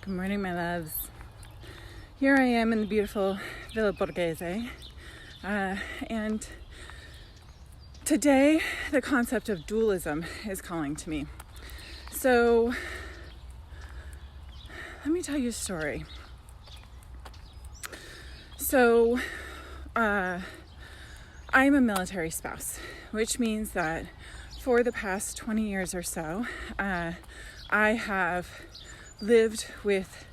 Good morning, my loves. Here I am in the beautiful Villa Borghese. And today, the concept of dualism is calling to me. So, let me tell you a story. So, I'm a military spouse, which means that for the past 20 years or so, I have lived with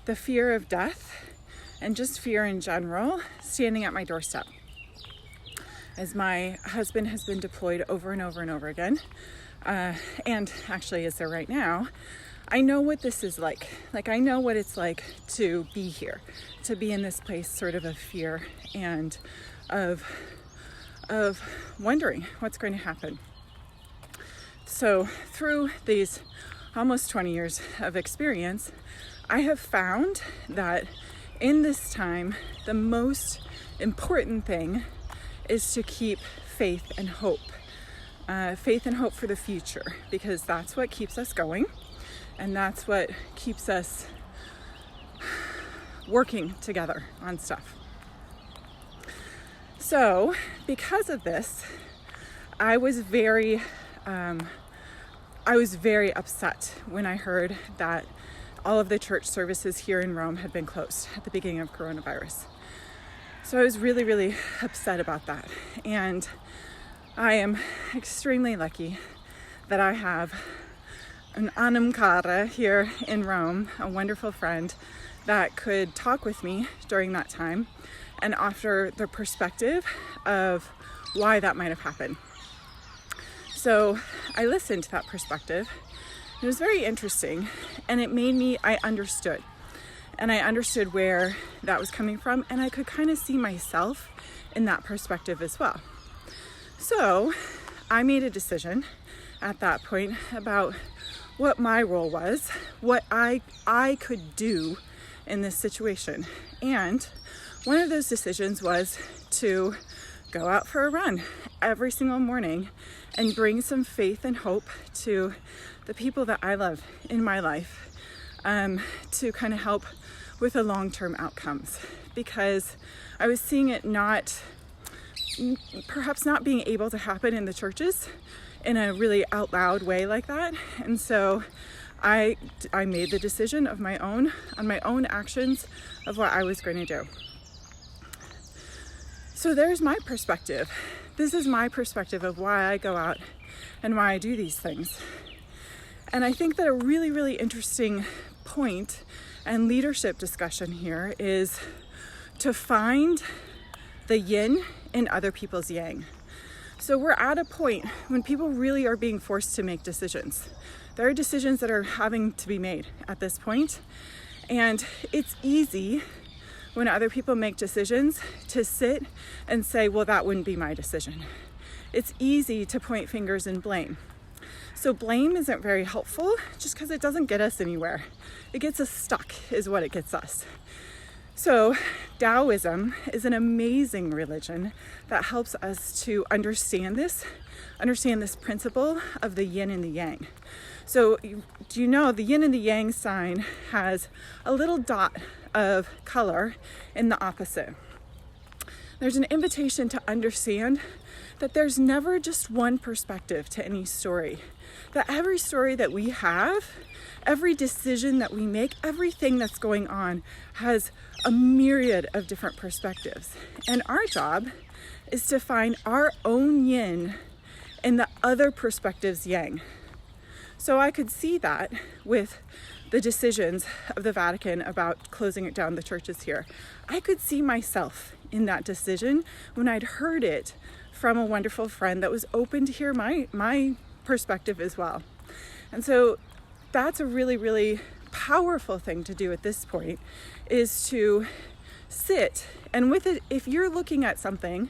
the fear of death and just fear in general standing at my doorstep. As my husband has been deployed over and over and over again, and actually is there right now, I know what this is like. I know what it's like to be here, to be in this place sort of fear and of wondering what's going to happen. So through these almost 20 years of experience, I have found that in this time, the most important thing is to keep faith and hope. Faith and hope for the future, because that's what keeps us going, and that's what keeps us working together on stuff. So, because of this, I was very upset when I heard that all of the church services here in Rome had been closed at the beginning of coronavirus. So I was really, really upset about that. And I am extremely lucky that I have an anima cara here in Rome, a wonderful friend that could talk with me during that time and offer the perspective of why that might have happened. So I listened to that perspective. It was very interesting, and it made me, I understood where that was coming from, and I could kind of see myself in that perspective as well. So I made a decision at that point about what my role was, what I could do in this situation. And one of those decisions was to go out for a run every single morning and bring some faith and hope to the people that I love in my life, to kind of help with the long-term outcomes, because I was seeing it perhaps not being able to happen in the churches in a really out loud way like that. And so I made the decision on my own actions of what I was going to do. So there's my perspective. This is my perspective of why I go out and why I do these things. And I think that a really, really interesting point and leadership discussion here is to find the yin in other people's yang. So we're at a point when people really are being forced to make decisions. There are decisions that are having to be made at this point. And it's easy when other people make decisions to sit and say, well, that wouldn't be my decision. It's easy to point fingers and blame. So blame isn't very helpful just because it doesn't get us anywhere. It gets us stuck is what it gets us. So Taoism is an amazing religion that helps us to understand this principle of the yin and the yang. So do you know the yin and the yang sign has a little dot of color in the opposite? There's an invitation to understand that there's never just one perspective to any story. That every story that we have, every decision that we make, everything that's going on has a myriad of different perspectives. And our job is to find our own yin in the other perspective's yang. So I could see that with the decisions of the Vatican about closing it down, the churches here. I could see myself in that decision when I'd heard it from a wonderful friend that was open to hear my perspective as well. And so that's a really, really powerful thing to do at this point, is to sit and with it, if you're looking at something,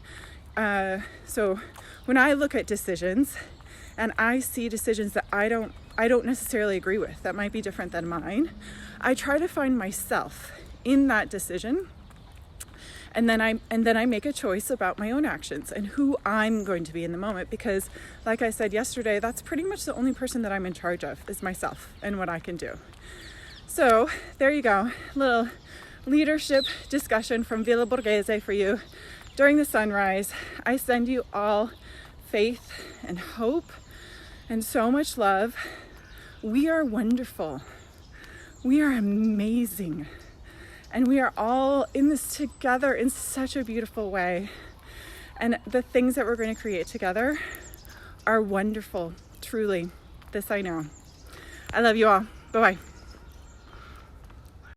so when I look at decisions and I see decisions that I don't necessarily agree with, that might be different than mine, I try to find myself in that decision. And then I make a choice about my own actions and who I'm going to be in the moment, because like I said yesterday, that's pretty much the only person that I'm in charge of is myself and what I can do. So there you go, little leadership discussion from Villa Borghese for you during the sunrise. I send you all faith and hope and so much love. We are wonderful. We are amazing. And we are all in this together in such a beautiful way. And the things that we're going to create together are wonderful, truly. This I know. I love you all. Bye-bye.